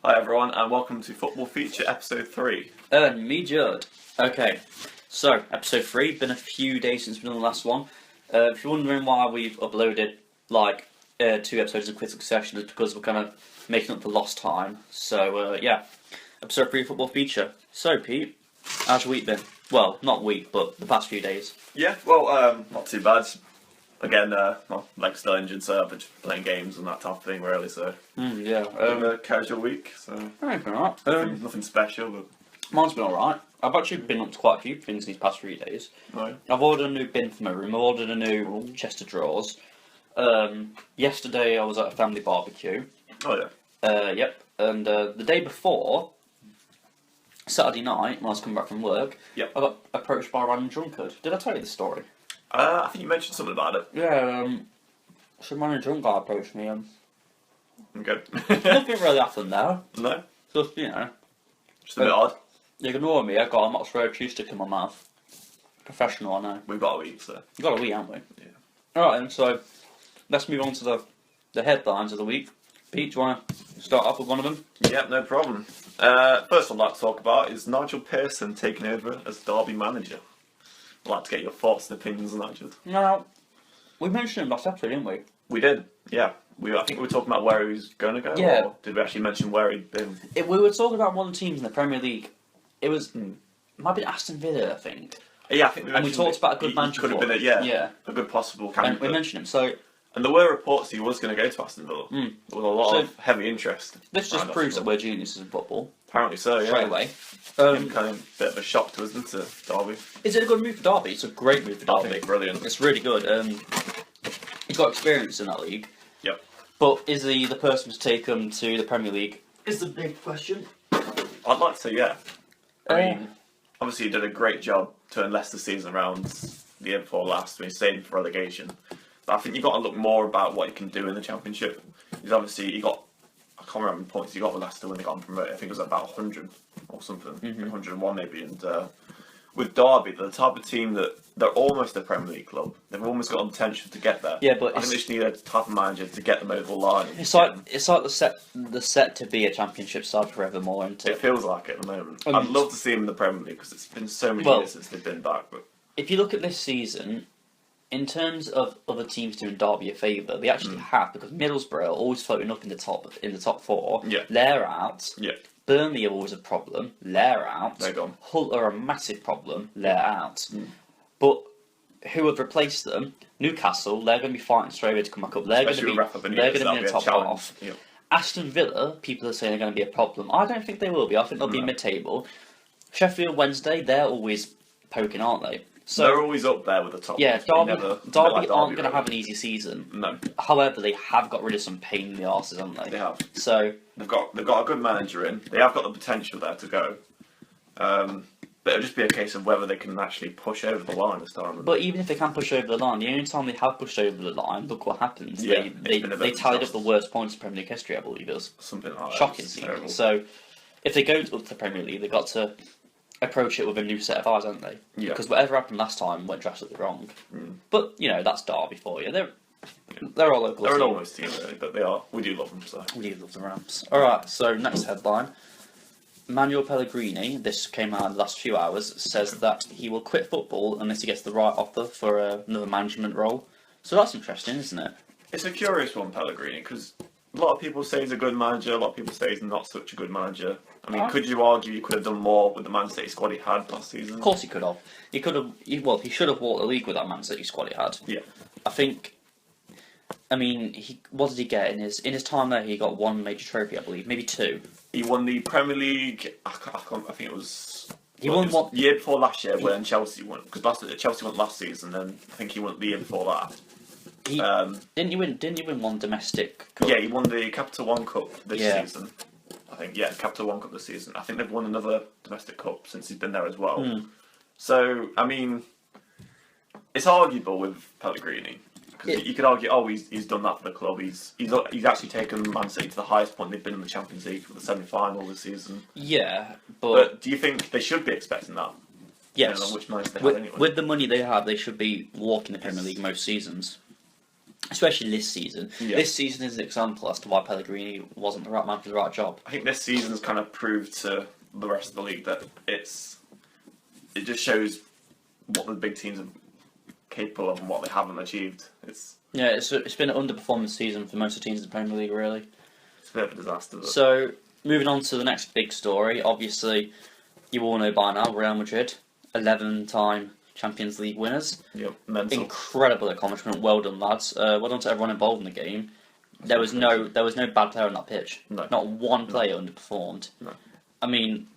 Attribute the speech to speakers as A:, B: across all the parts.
A: Hi everyone, and welcome to Football Feature Episode 3.
B: Me, Judd. Okay, so episode 3. Been a few days since we've done the last one. If you're wondering why we've uploaded 2 episodes in quick succession, it's because we're kind of making up for lost time. So yeah, episode 3 Football Feature. So Pete, how's your week been? Well, not week, but the past few days.
A: Yeah, well, not too bad. Again, my leg's still injured, so I've been just playing games and that type of thing, really, so...
B: Yeah.
A: a casual week, so...
B: Alright.
A: Nothing special, but...
B: Mine's been alright. I've actually been up to quite a few things these past 3 days.
A: Right.
B: I've ordered a new bin for my room. I've ordered a new chest of drawers. Yesterday I was at a family barbecue.
A: Oh, yeah.
B: Yep. And the day before, Saturday night, when I was coming back from work,
A: Yep.
B: I got approached by a random drunkard. Did I tell you the story?
A: I think you mentioned something about it.
B: Yeah, some random drunk guy approached me.
A: Okay.
B: Nothing really happened there.
A: No?
B: Just, you know.
A: Just a bit odd.
B: Ignore me, I got a Mozzarella cheese stick in my mouth. Professional, I know.
A: We've got a week, so...
B: We've got a week, haven't we?
A: Yeah.
B: Alright then, so let's move on to the headlines of the week. Pete, do you want to start off with one of them?
A: Yeah, no problem. First I'd like to talk about is Nigel Pearson taking over as Derby manager. I'd like to get your thoughts and opinions on that, Judd.
B: Now, we mentioned him last episode, didn't we?
A: We did, yeah. I think we were talking about where he was going to go,
B: Yeah.
A: or did we actually mention where he'd been?
B: We were talking about one of the teams in the Premier League. It was, might have been Aston Villa, I think.
A: Yeah, I think we
B: And we
A: mentioned
B: talked about a good manager
A: could have
B: for
A: been
B: it.
A: yeah, a good possible
B: And
A: candidate.
B: we mentioned him, so
A: And there were reports he was going to go to Aston Villa. There was a lot of heavy interest.
B: this just
A: around
B: proves that
A: Aston
B: we're geniuses in football.
A: Villa. Apparently so, yeah.
B: Straight away.
A: Kind of a bit of a shock to us, isn't it, Derby?
B: Is it a good move for Derby? It's a great move for
A: I
B: Derby.
A: think brilliant.
B: It's really good. He's got experience in that league.
A: Yep.
B: But is he the person to take him to the Premier League? Is the big question.
A: I'd like to say, yeah. I
B: Uh,
A: mean, obviously he did a great job turning Leicester's season around the year before last when he saved for relegation. But I think you've got to look more about what he can do in the Championship. He's obviously, I can't remember the points he got with Leicester when they got him promoted. I think it was about 100 or something, 101 maybe. And with Derby, they're the type of team that they're almost a Premier League club. They've almost got the potential to get there.
B: Yeah, but
A: I think they just need a type of manager to get them over the line.
B: It's like the set to be a Championship side forevermore, isn't
A: It
B: it?
A: feels like it at the moment.
B: And-
A: I'd love to see him in the Premier League because it's been so many
B: Well-
A: years since they've been back. But
B: If you look at this season, in terms of other teams doing Derby a favour, they actually have, because Middlesbrough are always floating up in the top four.
A: Yeah.
B: They're out.
A: yeah,
B: Burnley are always a problem. They're out.
A: they're gone.
B: Hull are a massive problem. They're out. But who have replaced them? Newcastle. They're going to be fighting straight away to come back up. They're going to
A: Especially
B: be.
A: with Rafa Benitez,
B: They're going to
A: that'll
B: be in
A: be
B: the
A: a
B: top
A: challenge.
B: half.
A: Yeah.
B: Aston Villa. People are saying they're going to be a problem. I don't think they will be. I think they'll be
A: No.
B: mid-table. Sheffield Wednesday. They're always poking, aren't they? So
A: They're always up there with the top.
B: yeah,
A: ones, but
B: Derby,
A: never- a bit
B: Derby
A: like
B: aren't going to
A: really.
B: have an easy season.
A: No,
B: However, they have got rid of some pain in the arses, haven't they?
A: they have.
B: So
A: They've got a good manager in. They have got the potential there to go. But it'll just be a case of whether they can actually push over the line this time.
B: but even if they can push over the line, the only time they have pushed over the line, look what happens.
A: Yeah,
B: they
A: it's
B: they,
A: been a bit
B: they
A: of a
B: tallied up
A: disaster.
B: the worst points in Premier League history, I believe it was.
A: Something like that.
B: Shocking
A: It's
B: season.
A: terrible.
B: So if they go up to the Premier League, they've got to approach it with a new set of eyes, haven't they?
A: Yeah.
B: Because whatever happened last time went drastically wrong.
A: Mm.
B: But you know that's Derby for you. They're our local
A: They're an
B: team.
A: almost team, really, but they are. We do love them. So
B: We do love the Rams. Alright, so next headline. Manuel Pellegrini, this came out in the last few hours, says that he will quit football unless he gets the right offer for another management role. So that's interesting, isn't it?
A: it's a curious one, Pellegrini, because a lot of people say he's a good manager. A lot of people say he's not such a good manager. I mean, could you argue he could have done more with the Man City squad he had last season?
B: Of course he could have. He could have. He should have walked the league with that Man City squad he had.
A: Yeah.
B: I think. I mean, what did he get in his time there? He got one major trophy, I believe, maybe two.
A: He won the Premier League. I think it was.
B: He won
A: it was
B: what?
A: year before last year when Chelsea won, because Chelsea won last season. Then I think he won the year before that.
B: He, didn't he win? Didn't he win one domestic cup?
A: Yeah, he won the Capital One Cup this
B: Yeah.
A: season. I think Capital One Cup this season. I think they've won another domestic cup since he's been there as well. So I mean, it's arguable with Pellegrini. Because you could argue, he's done that for the club. He's actually taken Man City to the highest point they've been in the Champions League for the semi-final this season.
B: Yeah,
A: But do you think they should be expecting that?
B: yes.
A: Depending on which manager they have
B: With,
A: anyway.
B: with the money they have, they should be walking the Premier League most seasons. especially this season.
A: Yeah.
B: This season is an example as to why Pellegrini wasn't the right man for the right job.
A: I think this season's kind of proved to the rest of the league that it just shows what the big teams are capable of and what they haven't achieved. It's
B: been an underperforming season for most of the teams in the Premier League, really.
A: It's a bit of a disaster. But...
B: So, moving on to the next big story, obviously, you all know by now, Real Madrid, 11-time Champions League winners.
A: Yep, mental.
B: Incredible accomplishment. Well done, lads. Well done to everyone involved in the game. There was no bad player on that pitch.
A: No.
B: Not one player underperformed.
A: No.
B: I mean,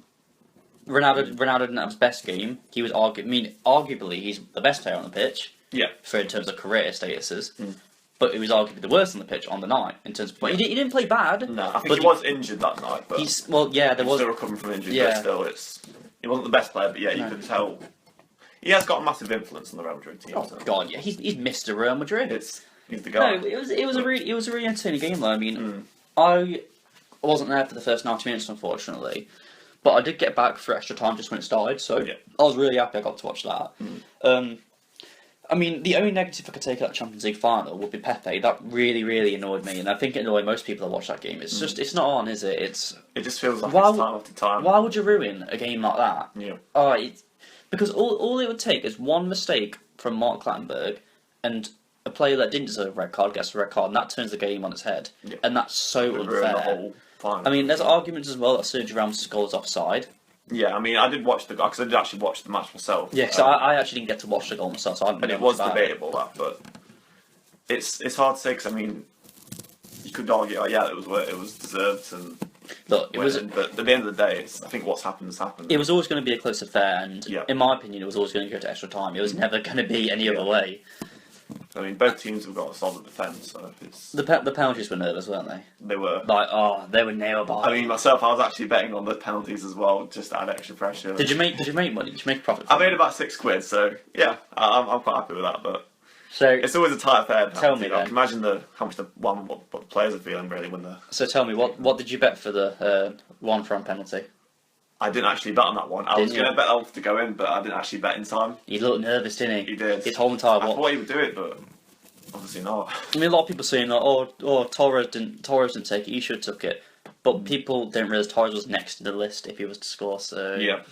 B: Ronaldo didn't have his best game. He was arguably he's the best player on the pitch.
A: Yeah.
B: For in terms of career statuses. But he was arguably the worst on the pitch on the night in terms of play. He didn't play bad.
A: No, I think he was injured that night, but
B: there was
A: still recovering from injury.
B: Yeah.
A: But still, he wasn't the best player. But yeah, you could tell he has got a massive influence on the Real Madrid team.
B: Oh
A: so.
B: God, yeah, he's Mr. Real Madrid.
A: He's the guy.
B: No, it was a really entertaining game though. I mean, I wasn't there for the first 90 minutes, unfortunately, but I did get back for extra time just when it started. So
A: Yeah.
B: I was really happy I got to watch that. I mean, the only negative I could take out the Champions League final would be Pepe. That really, really annoyed me, and I think it annoyed most people that watch that game. It's just, it's not on, is it?
A: It just feels like
B: Why
A: it's time after time.
B: Why would you ruin a game like that?
A: Yeah.
B: Because all it would take is one mistake from Mark Clattenburg, and a player that didn't deserve a red card gets a red card, and that turns the game on its head.
A: Yeah.
B: And that's so
A: It would ruin the
B: unfair.
A: whole final.
B: I mean, there's arguments as well that Sergio Ramos' goal is offside.
A: Yeah, I mean, I did watch because I did actually watch the match myself.
B: Yeah, so I actually didn't get to watch the goal myself, so I didn't
A: and
B: know
A: it was
B: much about it.
A: debatable that, but it's hard to say because I mean, you could argue, oh yeah, it was deserved and
B: Look, it was.
A: but at the end of the day, I think what's happened has happened.
B: It was always going to be a close affair, and
A: Yeah.
B: in my opinion, it was always going to go to extra time. It was never going to be any other way.
A: I mean, both teams have got a solid defence, so it's
B: The penalties were nervous, weren't they?
A: they were.
B: Like, they were nail biting.
A: I mean, myself, I was actually betting on the penalties as well, just to add extra pressure.
B: Did you make money? Did you make a profit?
A: I made about £6, so yeah, I'm quite happy with that. But
B: So
A: it's always a tight affair.
B: Tell me
A: I
B: then.
A: can imagine how much what the players are feeling really when they're.
B: So tell me, what did you bet for the one from penalty?
A: I didn't actually bet on that one. I was
B: Didn't
A: going
B: you?
A: to bet that one to go in, but I didn't actually bet in time.
B: He looked nervous, didn't he?
A: He did.
B: His whole entire
A: I
B: watch.
A: thought he would do it, but obviously not.
B: I mean, a lot of people saying, like, Torres didn't take it. He should have took it. But people didn't realise Torres was next to the list if he was to score. So
A: Yeah.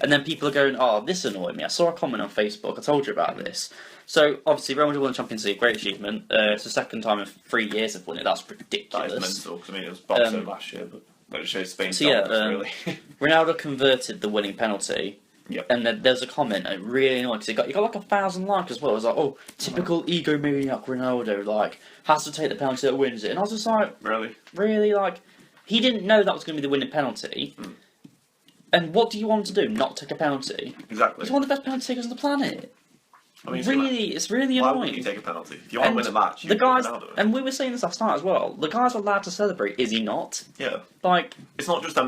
B: And then people are going, oh, this annoyed me. I saw a comment on Facebook. I told you about this. So obviously, Real Madrid won the Champions League. Great achievement. It's the second time in 3 years they've won it. That's
A: That
B: ridiculous.
A: is mental. 'Cause I mean, it was Barcelona last year, but that shows Spain's
B: So yeah,
A: dominance, really.
B: Ronaldo converted the winning penalty.
A: Yep.
B: And then there's a comment, it really annoying, because he got like 1,000 likes as well. It was like, oh, typical egomaniac Ronaldo, like, has to take the penalty that wins it. And I was just like,
A: Really?
B: really? Like, he didn't know that was going to be the winning penalty. And what do you want to do? Not take a penalty?
A: Exactly.
B: He's one of the best penalty takers on the planet.
A: I mean,
B: It's really
A: why
B: annoying.
A: wouldn't you take a penalty? If you want to win a match, you
B: the
A: put
B: guys,
A: Ronaldo in.
B: and we were saying this last night as well. The guys are allowed to celebrate. Is he not?
A: Yeah.
B: Like,
A: It's not just a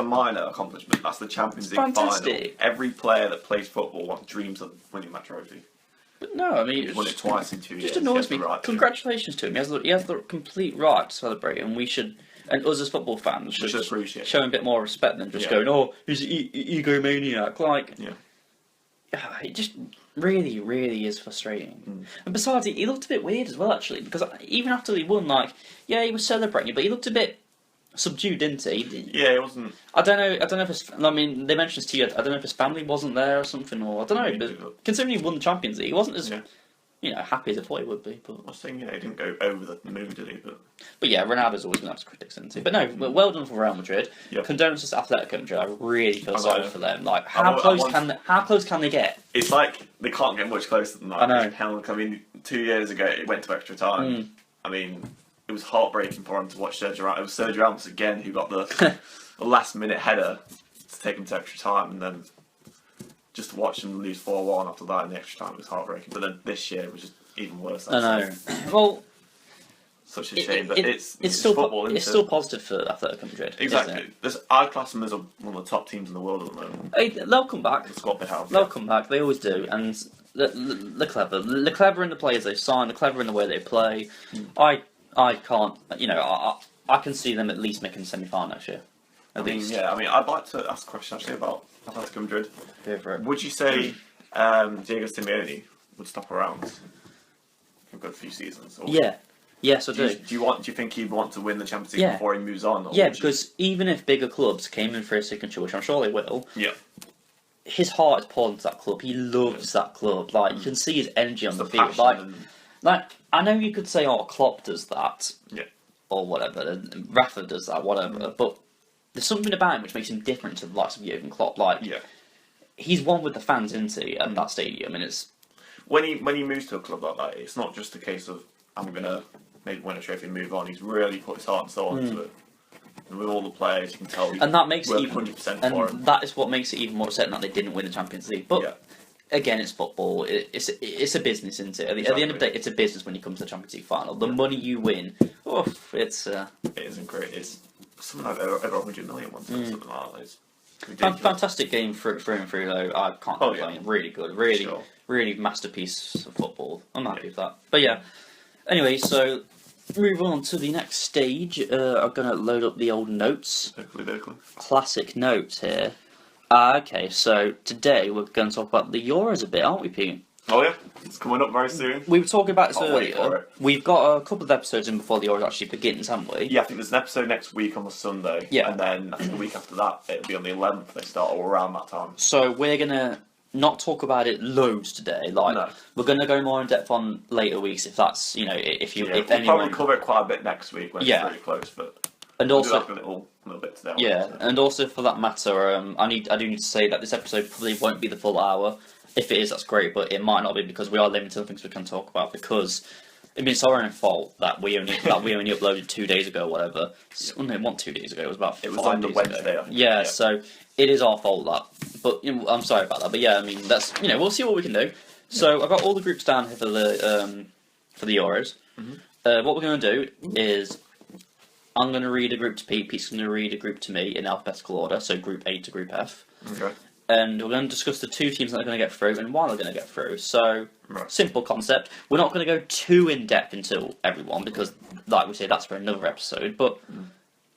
A: minor accomplishment. That's the Champions League
B: Fantastic.
A: final. Every player that plays football dreams of winning that trophy.
B: but no, I mean,
A: He's won it twice in 2 years.
B: just annoys
A: He
B: me.
A: has the right to.
B: Congratulations to him. He has the complete right to celebrate, and we should, and us as football fans
A: We
B: should
A: should appreciate
B: show him a bit more respect than just
A: Yeah.
B: going, oh, he's an egomaniac. Like,
A: Yeah.
B: it just really, really is frustrating. And besides, he looked a bit weird as well, actually, because even after he won, like, yeah, he was celebrating, but he looked a bit subdued, didn't he?
A: Yeah, it wasn't.
B: I don't know if his, I mean, they mentioned this to you, I don't know if his family wasn't there or something, or I don't know,
A: Maybe,
B: but considering he won the Champions League, he wasn't as,
A: Yeah.
B: happy as I thought he would be, but...
A: I was saying, he didn't go over the moon, did he?
B: But yeah, Ronaldo's always been up to critics, isn't he? But no, well done for Real Madrid.
A: Yep.
B: Condolences to Atletico Madrid. I really feel
A: I
B: sorry
A: know.
B: for them. Like,
A: I
B: how close
A: want-
B: can they get?
A: It's like they can't get much closer than that.
B: I know.
A: Hell, I mean, 2 years ago it went to extra time. I mean, it was heartbreaking for him to watch Sergio Ramos. It was Sergio Ramos again who got the last-minute header to take him to extra time, and then just to watch him lose 4-1 after that in the extra time was heartbreaking. But then this year it was just even worse.
B: I know. Well,
A: Such a shame, but it's
B: still
A: football. Isn't
B: it's
A: it?
B: still positive for Atletico Madrid.
A: Exactly.
B: Isn't it?
A: This I class them as one of the top teams in the world at the moment.
B: Hey, they'll come back.
A: The squad they have.
B: They'll come back. They always do. And they're clever. They're clever in the players they sign. They're clever in the way they play. I can't. I can see them at least making the semi-final next year. At least.
A: I'd like to ask a question actually about Atletico Madrid.
B: Go for it.
A: Would you say Diego Simeone would stop around? good few seasons. Or
B: Yeah. Yes, I
A: Do
B: do.
A: you think he'd want to win the Champions League
B: Yeah.
A: before he moves on? Or
B: Yeah,
A: would you-
B: because even if bigger clubs came in for a signature, which I'm sure they will,
A: yeah,
B: his heart is poured into that club. He loves that club. Like, you can see his energy on
A: it's
B: the
A: the
B: field.
A: passion
B: Like, I know you could say, oh, Klopp does that.
A: Yeah.
B: Or whatever, and Rafa does that, whatever. But there's something about him which makes him different to the likes of Jurgen Klopp. Like,
A: yeah.
B: he's one with the fans, isn't he, at that stadium, and it's...
A: When he moves to a club like that, it's not just a case of I'm gonna maybe win a trophy and move on. He's really put his heart and soul into it. And with all the players, you can tell.
B: And that makes it
A: worked
B: even...
A: 100%
B: And
A: for him.
B: that is what makes it even more upsetting that they didn't win the Champions League. But...
A: Yeah.
B: Again, it's football. It's a business, isn't it? At the end of the day, it's a business when you come to the Champions League final. The money you win, it's
A: It isn't great. It's something like over 100 million once, something like that. It's ridiculous.
B: fantastic game through and through. Though I can't
A: Oh,
B: complain.
A: yeah.
B: Really good. Really,
A: Sure.
B: really masterpiece of football. I'm happy with that. But yeah. Anyway, so move on to the next stage. I'm gonna load up the old notes.
A: Hopefully.
B: Classic notes here. Okay, so today we're going to talk about the Euros a bit, aren't we, Pete?
A: Oh yeah, it's coming up very soon.
B: We were talking about this
A: Can't wait for
B: earlier.
A: it.
B: We've got a couple of episodes in before the Euros actually begins, haven't we?
A: Yeah, I think there's an episode next week on the Sunday.
B: Yeah.
A: And then I think the week after that, it'll be on the 11th. They start all around that time.
B: So we're gonna not talk about it loads today. Like
A: No.
B: we're gonna go more in depth on later weeks if that's if
A: Yeah,
B: if
A: we'll
B: anyone
A: probably cover it quite a bit next week when
B: Yeah.
A: it's really close, but
B: and
A: we'll
B: also
A: do like a little bit today.
B: yeah,
A: So.
B: and also for that matter, I do need to say that this episode probably won't be the full hour. If it is, that's great, but it might not be because we are limited to things we can talk about because. It's our own fault that we only uploaded 2 days ago, or whatever. Well, no, it wasn't 2 days ago. It was about
A: It was
B: 5
A: on the
B: days
A: Wednesday,
B: ago.
A: I think.
B: Yeah,
A: Yeah.
B: so it is our fault that. But I'm sorry about that. But yeah, I mean that's we'll see what we can do. So I've got all the groups down here for the Euros. What we're going to do is I'm going to read a group to Pete. Pete's going to read a group to me in alphabetical order. So Group A to Group F.
A: Okay.
B: And we're going to discuss the two teams that are going to get through and why they're going to get through. So,
A: Right.
B: simple concept. We're not going to go too in depth into everyone because, like we say, that's for another episode. But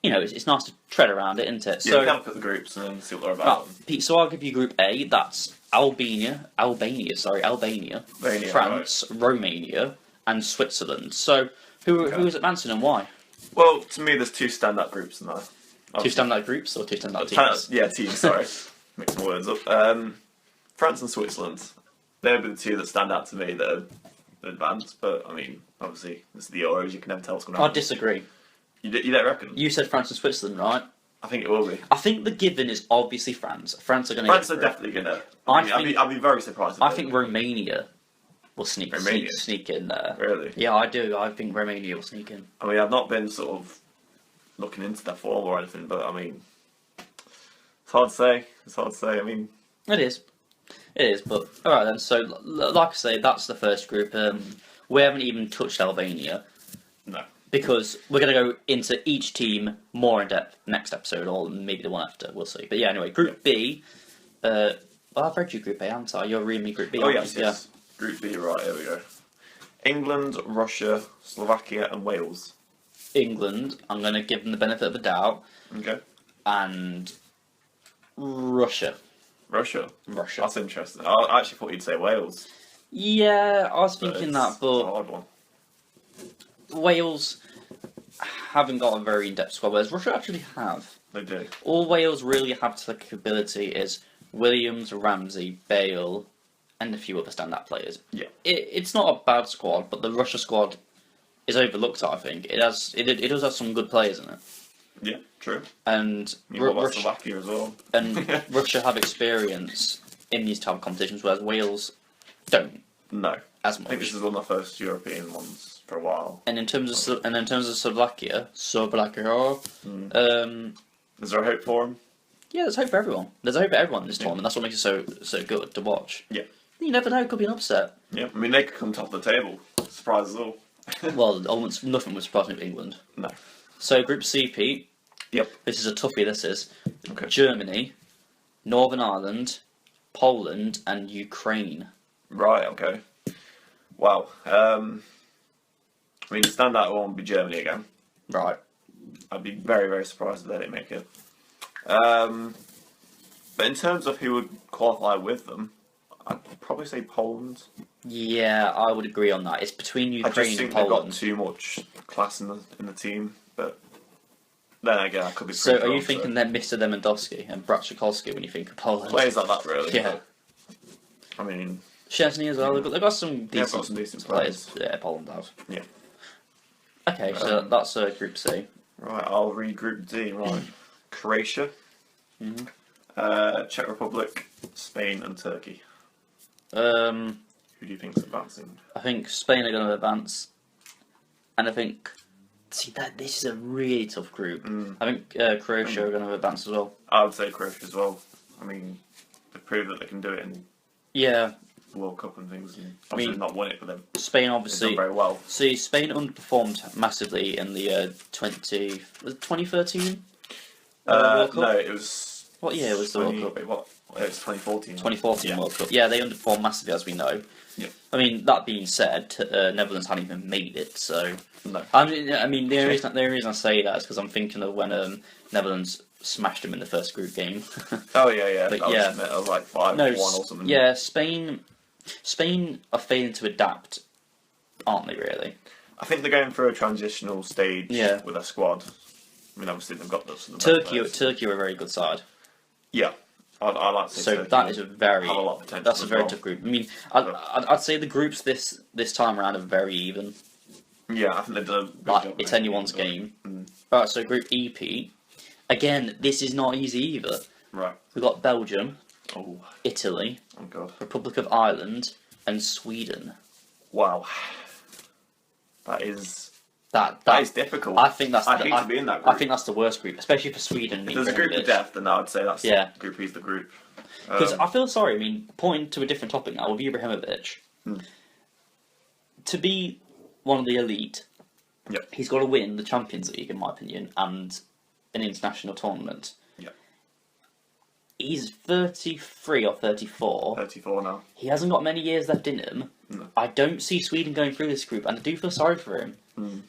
B: it's nice to tread around it, isn't it?
A: Yeah,
B: So,
A: we can look at the groups and then see what they're about.
B: Pete. So I'll give you Group A. That's Albania,
A: Albania,
B: France, Romania, and Switzerland. So who is advancing and why?
A: Well, to me, there's two standout groups in there.
B: Two standout groups or two standout teams?
A: Yeah, teams, sorry. Mix my words up. France and Switzerland. They'll be the two that stand out to me that are advanced, but I mean, obviously, this is the Euros, you can never tell what's going to
B: I
A: happen.
B: disagree.
A: You don't reckon?
B: You said France and Switzerland, right?
A: I think it will be.
B: I think the given is obviously France. France are going to.
A: France are definitely going to. I'd be very surprised. If
B: I
A: they
B: think
A: do.
B: Romania will sneak in there.
A: Really?
B: Yeah, I do. I think Romania will sneak in.
A: I mean, I've not been sort of looking into their form or anything, but I mean, it's hard to say. I mean,
B: It is. But all right then. So, like I say, that's the first group. We haven't even touched Albania
A: no.
B: because we're going to go into each team more in depth next episode, or maybe the one after. We'll see. But yeah, anyway, Group B. Well, I've read you Group A, haven't I? You're reading me Group B.
A: Oh,
B: aren't you?
A: yes. Group B, right, here we go. England, Russia, Slovakia, and Wales.
B: England. I'm going to give them the benefit of the doubt,
A: Okay.
B: and Russia.
A: Russia.
B: Russia.
A: That's interesting. I actually thought you'd say Wales.
B: Yeah, I was
A: but
B: thinking
A: it's
B: that,
A: a
B: but
A: hard one.
B: Wales haven't got a very in-depth squad, whereas Russia actually have.
A: They do.
B: All Wales really have to the capability is Williams, Ramsey, Bale, and a few other stand-up players.
A: Yeah.
B: It's not a bad squad, but the Russia squad is overlooked. I think it does have some good players in it,
A: Yeah, true.
B: and
A: You know about
B: Russia
A: Slovakia as well.
B: and Russia have experience in these type of competitions, whereas Wales don't
A: No.
B: as
A: I think this
B: much.
A: is one of the first European ones for a while.
B: And in terms of Slovakia,
A: Is there a hope for them?
B: yeah, there's hope for everyone. There's hope for everyone in this tournament. That's what makes it so good to watch.
A: Yeah.
B: You never know; it could be an upset.
A: Yeah. I mean, they could come top of the table. Surprise us all.
B: Well, nothing would surprise me with England.
A: No.
B: So Group C, Pete.
A: Yep.
B: This is a toughie. This is
A: Okay.
B: Germany, Northern Ireland, Poland, and Ukraine.
A: Right, okay. Wow. I mean, the standout one would be Germany again.
B: Right.
A: I'd be very, very surprised if they didn't make it. But in terms of who would qualify with them, I'd probably say Poland.
B: Yeah, I would agree on that. It's between
A: I just
B: Ukraine and
A: think they've got
B: Poland.
A: too much class in the team, but then again, I could be.
B: So,
A: proved
B: are you
A: wrong,
B: thinking they're Mr. Lewandowski and Bratkowski when you think of Poland?
A: players like that, really?
B: Yeah.
A: I mean,
B: Chesney as well. They've got some
A: they've
B: decent,
A: got some decent
B: players.
A: players.
B: Yeah, Poland has.
A: Yeah.
B: Okay, so that's Group C.
A: Right, I'll read Group D. Right, Croatia, Czech Republic, Spain, and Turkey. Who do you think's advancing?
B: I think Spain are going to advance, and I think this is a really tough group. I think Croatia are going to advance as well.
A: I would say Croatia as well. I mean, they've proved that they can do it in
B: Yeah,
A: the World Cup and things. And obviously, they've not won it, but they've
B: Spain
A: done
B: obviously.
A: very well.
B: See, Spain underperformed massively in the 2013 World Cup.
A: No, it was.
B: What year was the World
A: 20
B: Cup?
A: Wait, what? It was 2014.
B: 2014
A: Yeah.
B: World Cup. Yeah, they underperformed massively, as we know.
A: Yeah.
B: I mean, that being said, Netherlands hadn't even made it, so.
A: No.
B: I mean, the only reason I say that is because I'm thinking of when Netherlands smashed them in the first group game.
A: Oh yeah.
B: But
A: That
B: yeah.
A: was like 5-1 or something.
B: Yeah, Spain are failing to adapt, aren't they? Really?
A: I think they're going through a transitional stage
B: Yeah.
A: with their squad. I mean, obviously they've got some of the best
B: Turkey
A: players.
B: are a very good side.
A: Yeah, I like to say
B: So
A: Turkey
B: that is a very
A: have a lot of potential.
B: that's a
A: as
B: very
A: well.
B: tough group. I mean, I'd say the groups this time around are very even.
A: Yeah, I think they've done a good
B: Like
A: job
B: it's
A: making
B: anyone's
A: it.
B: game.
A: Mm.
B: Alright, so Group EP. Again, this is not easy either.
A: Right.
B: We've got Belgium,
A: Oh,
B: Italy,
A: oh god.
B: Republic of Ireland, and Sweden.
A: Wow. That is
B: That
A: is difficult.
B: I think that's
A: I'd hate to be in that group.
B: I think that's the worst group, especially for Sweden.
A: If there's a group of death, then I would say that's
B: Yeah.
A: Group E's the group.
B: Because I feel sorry. I mean, pointing to a different topic now with Ibrahimovic. To be one of the elite,
A: Yep.
B: he's got to win the Champions League, in my opinion, and an international tournament.
A: Yep.
B: He's 33 or 34.
A: 34 now.
B: He hasn't got many years left in him.
A: No.
B: I don't see Sweden going through this group, and I do feel sorry for him.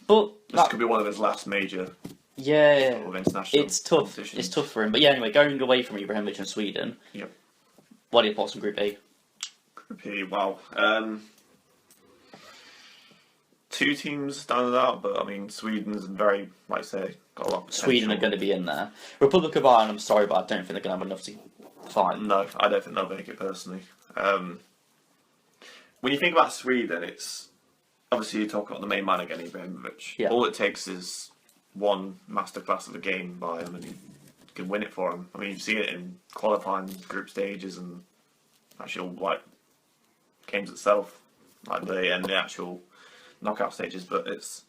B: But
A: This could be one of his last major
B: yeah,
A: sort of international
B: it's tough.
A: competitions.
B: It's tough for him. But yeah, anyway, going away from Ibrahimovic and Sweden.
A: Yep.
B: What are your thoughts on Group A?
A: Group E, wow. Two teams stand out, but I mean, Sweden's very, like I say, got a lot of potential.
B: Sweden are going to be in there. Republic of Ireland, I'm sorry, but I don't think they're going to have enough to fight.
A: No, I don't think they'll make it personally. When you think about Sweden, it's obviously you talk about the main man again, Ibrahimovic.
B: Yeah.
A: All it takes is one masterclass of a game by him, and he can win it for him. I mean, you've seen it in qualifying group stages and actual like games itself, like the actual knockout stages. But it's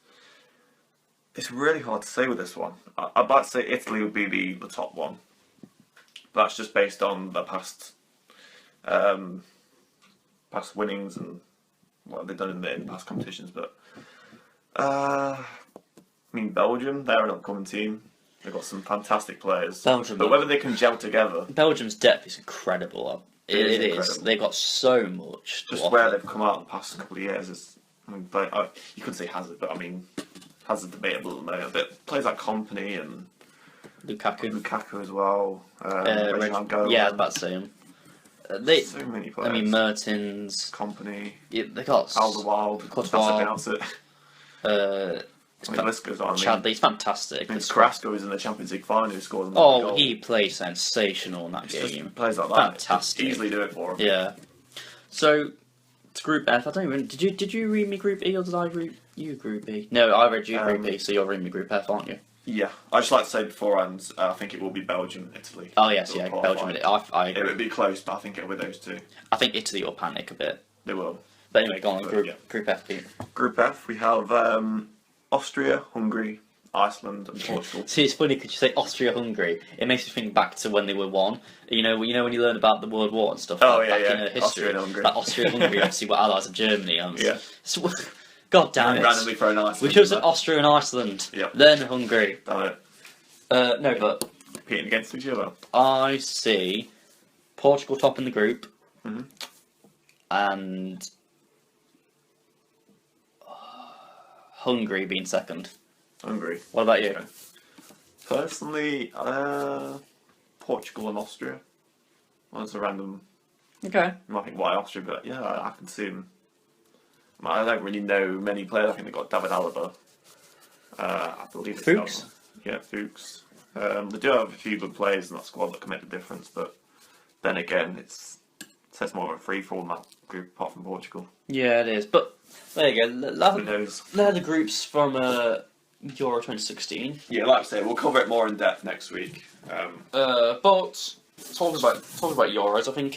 A: really hard to say with this one. I'd like to say Italy would be the top one. But that's just based on the past winnings and what they've done in past competitions. But I mean, Belgium, they're an upcoming team. They've got some fantastic players.
B: Belgium,
A: but whether they can gel together,
B: Belgium's depth is incredible. It is.
A: incredible.
B: They've got so much. to
A: just
B: offer.
A: where they've come out the past couple of years is. I mean, you could say Hazard, but I mean, Hazard's debatable at the moment. But players like Company and Lukaku as well. Reginald Golan.
B: Yeah, I was about to say him.
A: So many players.
B: I mean, Mertens.
A: Company.
B: Yeah, they got
A: Alderweireld. That's how to pronounce it. I mean, the list goes on. I mean,
B: Chadley's fantastic.
A: I mean, Carrasco was in the Champions League final who scored the
B: Oh,
A: goal.
B: he played sensational in that
A: It's just
B: game.
A: players like that.
B: Fantastic.
A: Just easily do it for him.
B: Yeah. So, to Group F, I don't even. Did you read me Group E or did I read you Group E? No, I read you Group E, so you're reading me Group F, aren't you?
A: Yeah. I'd just like to say beforehand, I think it will be Belgium and Italy.
B: Oh yes,
A: that
B: yeah,
A: will
B: Belgium.
A: qualify.
B: I
A: It
B: agree.
A: would be close, but I think it'll be those two.
B: I think Italy will panic a bit.
A: They will.
B: But anyway, go on.
A: But,
B: Group
A: yeah.
B: Group F. Pete.
A: Group F, we have Austria, Hungary, Iceland, and Portugal.
B: See, it's funny because you say Austria-Hungary. It makes me think back to when they were one. You know when you learn about the World War and stuff.
A: Oh,
B: like,
A: yeah,
B: back
A: yeah.
B: in history.
A: Austria and Hungary.
B: Like Austria-Hungary, obviously, were allies of Germany. And
A: Yeah.
B: So, God damn it!
A: Randomly thrown Iceland.
B: We chose Austria and Iceland.
A: Yep.
B: Then Hungary.
A: Damn it.
B: No, but
A: Competing against each other.
B: I see Portugal top in the group,
A: Mhm.
B: and Hungary being second.
A: Hungary.
B: What about you?
A: Okay. Personally, Portugal and Austria. Well, that's a random
B: Okay.
A: You might think, why Austria? But yeah, I can see him. I don't really know many players. I think they've got David Alaba. I believe it's
B: Fuchs?
A: Alaba. Yeah, Fuchs. They do have a few good players in that squad that can make the difference, but then again, it's more of a free-for-all in that group, apart from Portugal.
B: Yeah, it is. But there you go.
A: Who knows?
B: They're the groups from Euro 2016.
A: Yeah, like I say, we'll cover it more in depth next week.
B: But talking about Euros, I think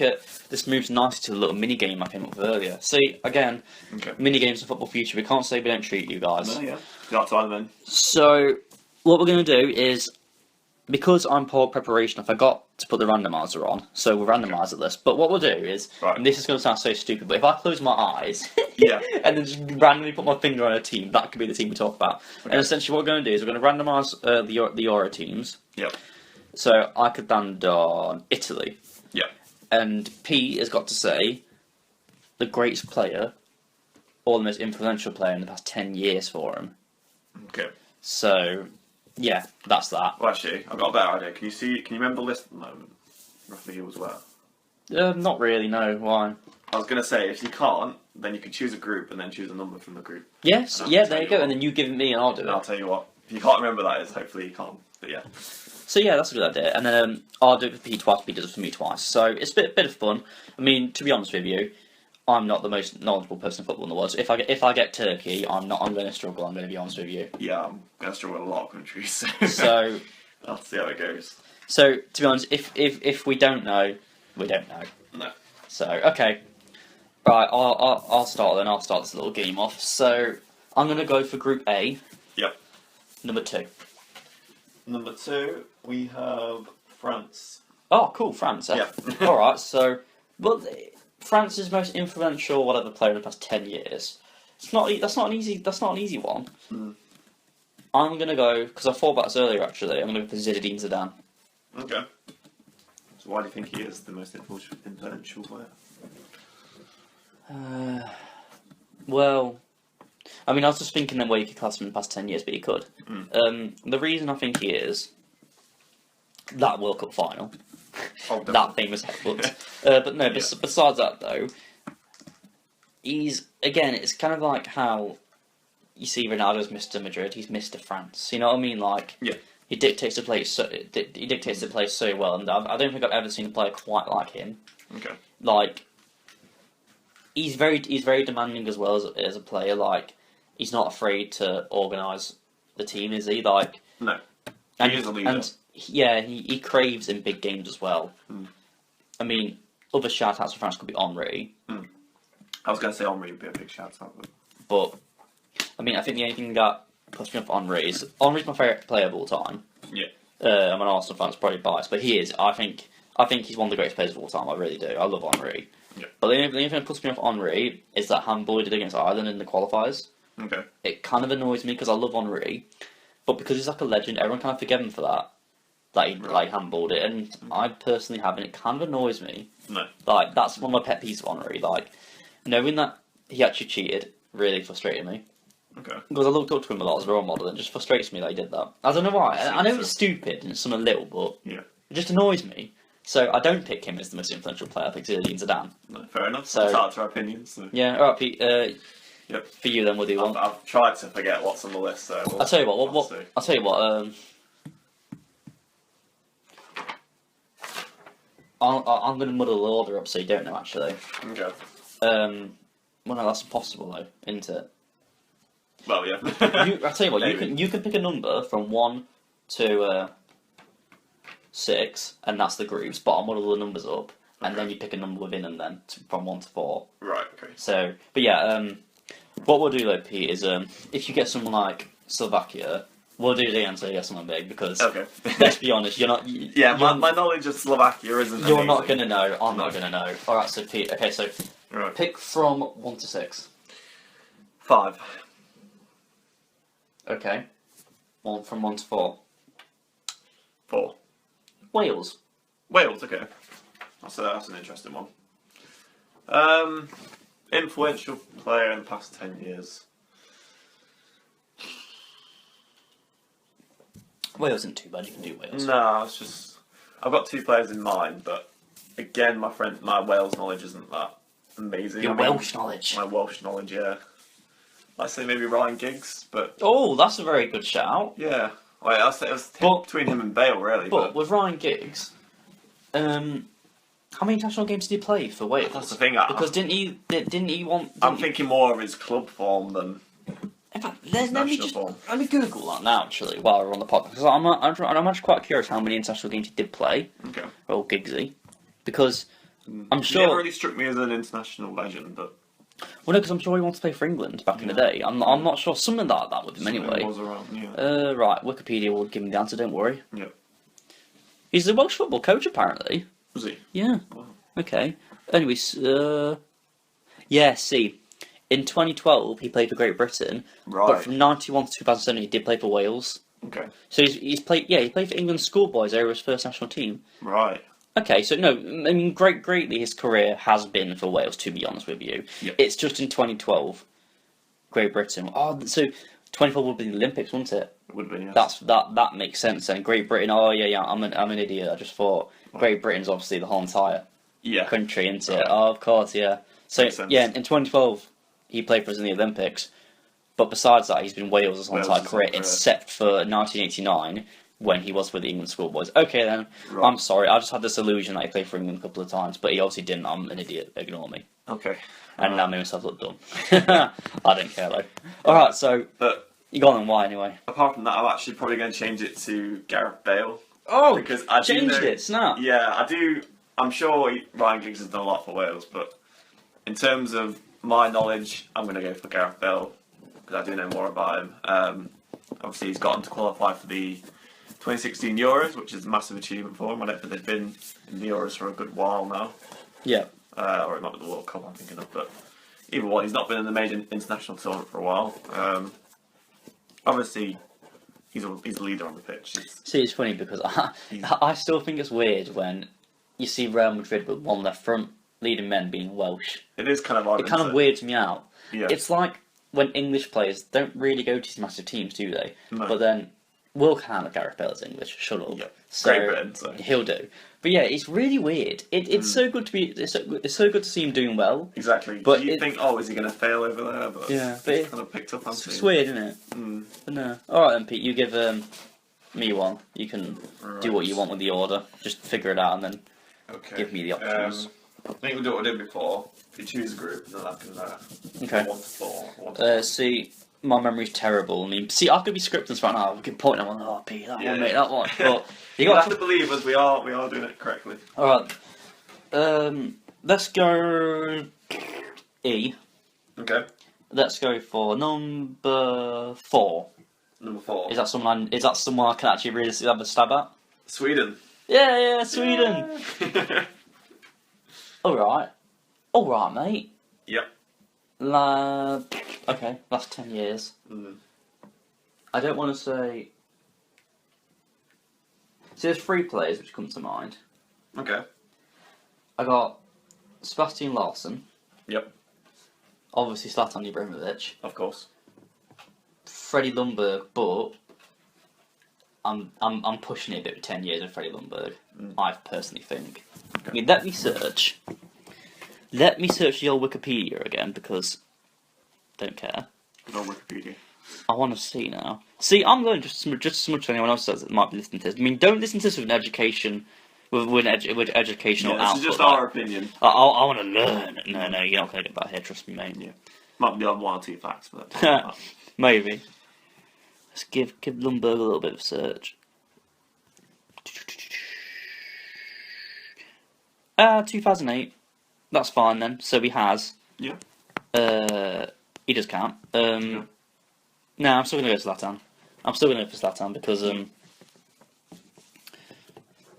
B: this moves nicely to the little mini game I came up with earlier. See, again,
A: Okay.
B: mini games in Football Future. We can't say we don't treat you guys.
A: Yeah. That's fine then.
B: So what we're going to do is, because I'm poor at preparation, I forgot to put the randomizer on, so we'll randomize this. But what we'll do is,
A: Right.
B: and this is going to sound so stupid, but if I close my eyes
A: Yeah.
B: and then just randomly put my finger on a team, that could be the team we talk about.
A: Okay.
B: And essentially what we're going to do is we're going to randomise the Euro teams.
A: Yep.
B: So I could land on Italy.
A: Yep.
B: And Pete has got to say the greatest player or the most influential player in the past 10 years for him.
A: Okay.
B: So, yeah, that's that.
A: Well, actually, I've got a better idea. Can you remember the list at the moment? Roughly who was where?
B: Not really, no. Why?
A: I was going to say, if you can't, then you can choose a group and then choose a number from the group.
B: Yes,
A: And I'll
B: yeah,
A: tell
B: there you
A: you
B: go.
A: what.
B: And then you give it me and I'll do
A: And
B: it.
A: I'll tell you what. If you can't remember that is, hopefully you can't. But yeah.
B: So yeah, that's a good idea. And then I'll do it for Pete twice, Pete does it for me twice. So it's a bit of fun. I mean, to be honest with you, I'm not the most knowledgeable person in football in the world. So if I get Turkey, I'm going to struggle. I'm going to be honest with you.
A: Yeah, I'm going to struggle with a lot of countries.
B: So
A: I'll see how it goes.
B: So to be honest, if we don't know, we don't know.
A: No.
B: So okay, right. I'll start then. I'll start this little game off. So I'm gonna go for Group A.
A: Yep.
B: Number 2.
A: Number 2, we have France.
B: Oh, cool, France.
A: Yeah.
B: All right. So, well, France's most influential whatever player in the past 10 years. That's not an easy one.
A: Mm.
B: I'm gonna go because I thought about this earlier. Actually, I'm gonna go for Zinedine Zidane.
A: Okay. So why do you think he is the most influential player?
B: Well, I mean, I was just thinking then where you could class him in the past 10 years, but you could. The reason I think he is that World Cup final,
A: Oh,
B: that famous headbutt. But no,
A: Yeah.
B: besides that though, it's kind of like how you see Ronaldo's Mr. Madrid, he's Mr. France. You know what I mean? Like,
A: Yeah.
B: he dictates the play so well, and I don't think I've ever seen a player quite like him.
A: Okay.
B: Like, he's very demanding as well as a player. Like, he's not afraid to organise the team, is he? Like,
A: No.
B: and,
A: He is a leader.
B: and yeah, he craves in big games as well.
A: Mm.
B: I mean, other shout-outs for France could be Henry,
A: I was going to say Henry would be a big shout out.
B: but I mean, I think the only thing that puts me off Henry is Henry's my favourite player of all time.
A: Yeah.
B: I'm an Arsenal fan, it's probably biased, but he is. I think he's one of the greatest players of all time. I really do. I love Henry.
A: Yeah.
B: But the only thing that puts me off Henry is that handball he did against Ireland in the qualifiers.
A: Okay.
B: It kind of annoys me because I love Henry, but because he's like a legend, everyone kind of forgive him for that. That he like handballed it, and I personally haven't. It kind of annoys me.
A: No.
B: Like, that's one of my pet peeves of Henry. Like, knowing that he actually cheated really frustrated me.
A: Okay.
B: Because I looked up to him a lot as a role model, and it just frustrates me that he did that. I don't know why. I know it's stupid and it's something little, but
A: Yeah.
B: it just annoys me. So I don't pick him as the most influential player. I pick Zinedine Zidane.
A: No, fair enough.
B: So-
A: It's hard to our opinions. So.
B: Yeah, alright, Pete.
A: Yep.
B: For you, then we'll do one.
A: I've tried to forget what's on the list. So
B: I'll tell you what.
A: we'll see.
B: I'll tell you what. I'm going to muddle the order up so you don't know actually.
A: Okay.
B: Well, no, that's impossible though, isn't it?
A: Well, yeah.
B: I'll tell you what.
A: Maybe.
B: You can pick a number from 1 to 6, and that's the groups. But I'll muddle the numbers up, and then you pick a number within them then from 1 to 4.
A: Right. Okay.
B: So, but yeah, what we'll do though, Pete, is if you get someone like Slovakia, we'll do the answer. You get someone big because
A: Okay.
B: let's be honest, you're not.
A: Yeah, my knowledge of Slovakia isn't.
B: You're not
A: amazing.
B: gonna know. I'm not gonna know. All right, so Pete. Okay, so
A: Right.
B: pick from 1 to 6.
A: 5.
B: Okay. From 1 to 4.
A: 4.
B: Wales.
A: Wales. Okay. That's an interesting one. Influential player in the past 10 years.
B: Wales isn't too bad. You can do Wales.
A: No, it's just I've got 2 players in mind, but again, my Wales knowledge isn't that amazing.
B: Your
A: I mean,
B: Welsh knowledge.
A: My Welsh knowledge, yeah. I'd say maybe Ryan Giggs, but
B: Oh, that's a very good shout.
A: yeah. Well, I'd say it was
B: But-
A: between him and Bale, really.
B: But with Ryan Giggs, how many international games did he play for Wales?
A: that's the thing.
B: Because didn't he want?
A: I'm thinking more of his club form than
B: In fact,
A: his
B: let me
A: national
B: just
A: form.
B: let me Google that now. Actually, while we're on the podcast, because I'm actually quite curious how many international games he did play.
A: Okay.
B: Or Giggsy, because I'm
A: He
B: sure.
A: never really struck me as an international legend, but
B: Well, no, because I'm sure he wanted to play for England back in the day. I'm not sure something like that with him
A: something
B: anyway.
A: was around. Yeah.
B: Right, Wikipedia will give me the answer. Don't worry.
A: Yep.
B: He's a Welsh football coach apparently.
A: Was he?
B: Yeah.
A: Wow.
B: Okay. Anyways, yeah. See, in 2012 he played for Great Britain, but
A: Right.
B: from 91 to 2007 he did play for Wales.
A: Okay.
B: So he's played. Yeah, he played for England schoolboys over his first national team.
A: Right.
B: Okay, so no, I mean, greatly his career has been for Wales. To be honest with you,
A: Yep.
B: it's just in 2012, Great Britain. Oh, so 2012 would be the Olympics, wouldn't it?
A: It would have been. Yes.
B: That makes sense. And Great Britain. Oh yeah. I'm an idiot. I just thought Great Britain's obviously the whole entire
A: Yeah.
B: country, isn't it?
A: Right.
B: Oh, of course, yeah. So
A: Makes sense.
B: yeah, in 2012 he played for us in the Olympics, but besides that, he's been Wales his whole
A: Wales
B: entire
A: his
B: career,
A: whole career.
B: except for 1989 when he was with the England schoolboys. Okay then,
A: Right.
B: I'm sorry. I just had this illusion that he played for England a couple of times, but he obviously didn't. I'm an idiot. Ignore me.
A: Okay.
B: And now I made myself look dumb. I don't care though. All right, so
A: But
B: you got on why anyway?
A: apart from that, I'm actually probably going to change it to Gareth Bale.
B: Oh,
A: Because I do
B: changed
A: know-
B: it. Snap.
A: Yeah, I do. I'm sure Ryan Giggs has done a lot for Wales, but in terms of my knowledge, I'm going to go for Gareth Bale because I do know more about him. Obviously, he's gotten to qualify for the 2016 Euros, which is a massive achievement for him. I don't think they've been in the Euros for a good while now,
B: Yeah.
A: or it might be the World Cup I'm thinking of, but either way, he's not been in the major international tournament for a while. Obviously, he's a leader on the pitch.
B: See, it's funny because I still think it's weird when you see Real Madrid with one of their front leading men being Welsh.
A: It is kind of odd.
B: It kind of
A: isn't
B: weirds me out.
A: Yeah.
B: It's like when English players don't really go to these massive teams, do they?
A: No.
B: But then Will can have Gareth Bale's English. Shut up.
A: Yeah.
B: So
A: Great Britain, so.
B: he'll do. But yeah, it's really weird. It's so good to be. It's so good to see him doing well.
A: Exactly.
B: But
A: you
B: it-
A: think, oh, is he going to fail over there? But
B: Yeah, but
A: it's
B: it-
A: kind of picked up.
B: It's weird, isn't it?
A: Mm.
B: But no. All right then, Pete. You give me one. You can do what
A: Right.
B: you want with the order. Just figure it out and then
A: Okay.
B: give me the options.
A: I think we'll do what I did before. If you choose a group, then I can.
B: Okay.
A: 1 to 4. 1 to 4.
B: See, my memory's terrible. I mean, see, I could be scripting this right now. I could point at one. Oh, Pete, that
A: Yeah.
B: one, mate, that one. But you
A: You
B: got
A: have to believe us. We are doing it correctly.
B: All right. Let's go E.
A: Okay.
B: Let's go for number 4.
A: Number 4.
B: Is that someone I can actually really have a stab at?
A: Sweden.
B: Yeah, Sweden. All right, mate.
A: Yep.
B: Okay, last 10 years.
A: Mm.
B: I don't want to say. See, there's 3 players which come to mind.
A: Okay.
B: I got Sebastian Larsson,
A: Yep.
B: obviously Zlatan Ibrahimovic,
A: Of course.
B: Freddie Ljungberg, but I'm pushing it a bit with 10 years with Freddie Ljungberg. I personally think. I mean, let me search the old Wikipedia again because don't care.
A: Good old Wikipedia.
B: I want to see now. See, I'm going just as much as anyone else does that might be listening to this. I mean, don't listen to this with an education, with educational
A: Yeah, this
B: output.
A: is just
B: like,
A: our opinion.
B: I want to learn. No, you're not going to get that here. Trust me, mate.
A: Yeah. Might be on 1 or 2 facts, but that's
B: Maybe. Let's give Lumberg a little bit of a search. 2008. That's fine then. So he has.
A: Yeah.
B: He does count. No, I'm still going to go for Zlatan. I'm still going to go for Zlatan because,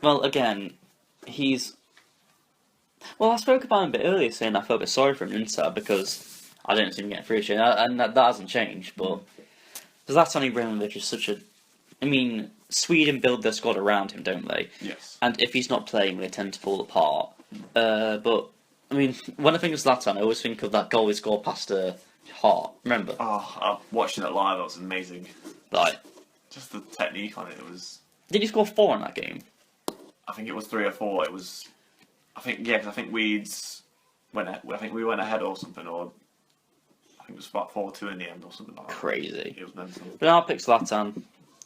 B: well, again, he's. Well, I spoke about him a bit earlier, saying I felt a bit sorry for him, didn't I? Because I didn't see him get free shit, and that hasn't changed. But Zlatan Ibrahimovic is such a. I mean, Sweden build their squad around him, don't they?
A: Yes.
B: And if he's not playing, they tend to fall apart. But I mean, when I think of Zlatan, I always think of that goal he scored past Hart. Remember,
A: Oh, watching it live, that was amazing.
B: like,
A: Just the technique on it, it was.
B: did he score 4 in that game?
A: I think it was 3 or 4. It was I think 'cause I think we went ahead or something, or I think it was about 4-2 in the end or something like that.
B: Crazy.
A: It was mental.
B: But now I picked Zlatan.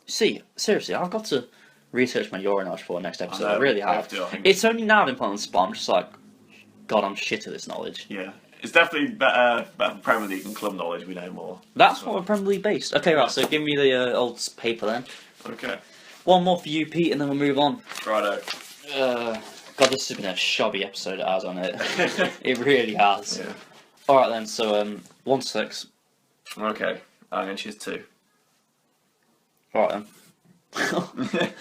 B: See, seriously, I've got to research my Euronage for next episode. I really have.
A: I think.
B: It's only now I've been put on the spot. I'm just like, God, I'm shit at this knowledge.
A: Yeah, it's definitely better than Premier League and club knowledge. We know more.
B: That's
A: So-
B: what we're Premier League based. Okay, right. So give me the old paper then.
A: Okay.
B: One more for you, Pete, and then we'll move on.
A: Righto.
B: God, this has been a shoddy episode it has on it. It really has.
A: Yeah.
B: All right then. So 1-6.
A: Okay. I'm going to choose 2.
B: All right then.